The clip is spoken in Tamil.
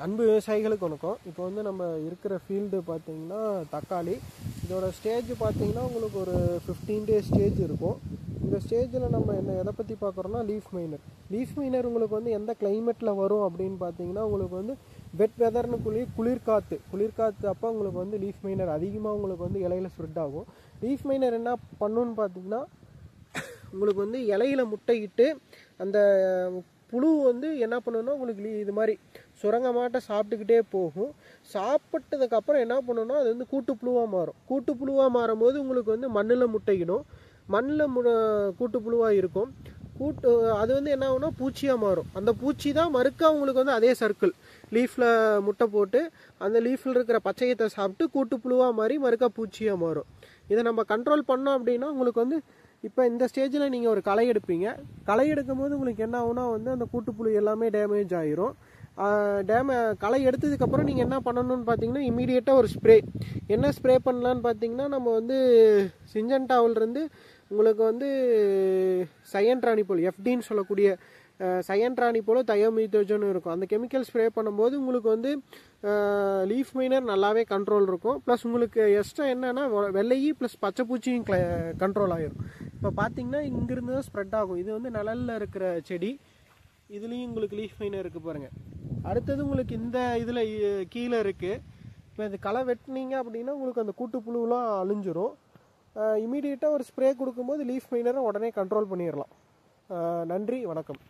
அன்பு விவசாயிகளுக்கு வணக்கம். இப்போ வந்து நம்ம இருக்கிற ஃபீல்டு பார்த்தீங்கன்னா தக்காளி. இதோட ஸ்டேஜ் பார்த்தீங்கன்னா உங்களுக்கு ஒரு 15 டேஸ் ஸ்டேஜ் இருக்கும். இந்த ஸ்டேஜில் நம்ம எதை பற்றி பார்க்குறோன்னா லீஃப் மைனர் உங்களுக்கு வந்து எந்த கிளைமேட்டில் வரும் அப்படின்னு பார்த்தீங்கன்னா உங்களுக்கு வந்து வெட் வெதர்னு குளிர்காற்று அப்போ உங்களுக்கு வந்து லீஃப் மைனர் அதிகமாக உங்களுக்கு வந்து இலையில ஸ்ப்ரெட் ஆகும். லீஃப் மைனர் என்ன பண்ணுன்னு பார்த்தீங்கன்னா உங்களுக்கு வந்து இலையில முட்டையிட்டு அந்த புழு வந்து என்ன பண்ணுன்னா உங்களுக்கு இது மாதிரி சுரங்கமாட்ட சாப்பிட்டுக்கிட்டே போகும். சாப்பிட்டதுக்கப்புறம் என்ன பண்ணுன்னா அது வந்து கூட்டுப்புழுவாக மாறும்போது உங்களுக்கு வந்து மண்ணில் முட்டையிடும். மண்ணில் கூட்டுப்புழுவாக இருக்கும். அது வந்து என்ன ஆகும்னா பூச்சியாக மாறும். அந்த பூச்சி தான் மறுக்க உங்களுக்கு வந்து அதே சர்க்கிள் லீஃபில் முட்டை போட்டு அந்த லீஃபில் இருக்கிற பச்சையத்தை சாப்பிட்டு கூட்டுப்புழுவாக மாறி மறுக்க பூச்சியாக மாறும். இதை நம்ம கண்ட்ரோல் பண்ணோம் அப்படின்னா உங்களுக்கு வந்து இப்போ இந்த ஸ்டேஜில் நீங்கள் ஒரு களை எடுப்பீங்க. களை எடுக்கும் போது உங்களுக்கு என்ன ஆகுனா வந்து அந்த கூட்டுப்புழு எல்லாமே டேமேஜ் ஆகிரும். களை எடுத்ததுக்கப்புறம் நீங்கள் என்ன பண்ணணும்னு பார்த்தீங்கன்னா இமீடியட்டாக ஒரு என்ன ஸ்ப்ரே பண்ணலான்னு பார்த்தீங்கன்னா நம்ம வந்து சிஞ்சன்டாவிலிருந்து உங்களுக்கு வந்து சயன்ட்ரானிபோல் எஃப்டின்னு சொல்லக்கூடிய சயன்ட்ரானிபோலோ தயோமீத்தோஜனும் இருக்கும். அந்த கெமிக்கல் ஸ்ப்ரே பண்ணும்போது உங்களுக்கு வந்து லீஃப் மைனர் நல்லாவே கண்ட்ரோல் இருக்கும். ப்ளஸ் உங்களுக்கு எக்ஸ்ட்ரா என்னென்னா வெள்ளையி ப்ளஸ் பச்சைப்பூச்சியும் கண்ட்ரோல் ஆகிரும். இப்போ பார்த்தீங்கன்னா இங்கிருந்து தான் ஸ்ப்ரெட் ஆகும். இது வந்து நிழலில் இருக்கிற செடி. இதுலேயும் உங்களுக்கு லீஃப் மைனர் இருக்குது பாருங்கள். அடுத்தது உங்களுக்கு இந்த இதில் கீழே இருக்குது. இப்போ இது களை வெட்டினீங்க அப்படின்னா உங்களுக்கு அந்த கூட்டுப்புழுலாம் அழிஞ்சிரும். இமீடியட்டாக ஒரு ஸ்ப்ரே கொடுக்கும்போது லீஃப் மைனரை உடனே கண்ட்ரோல் பண்ணிடலாம். நன்றி, வணக்கம்.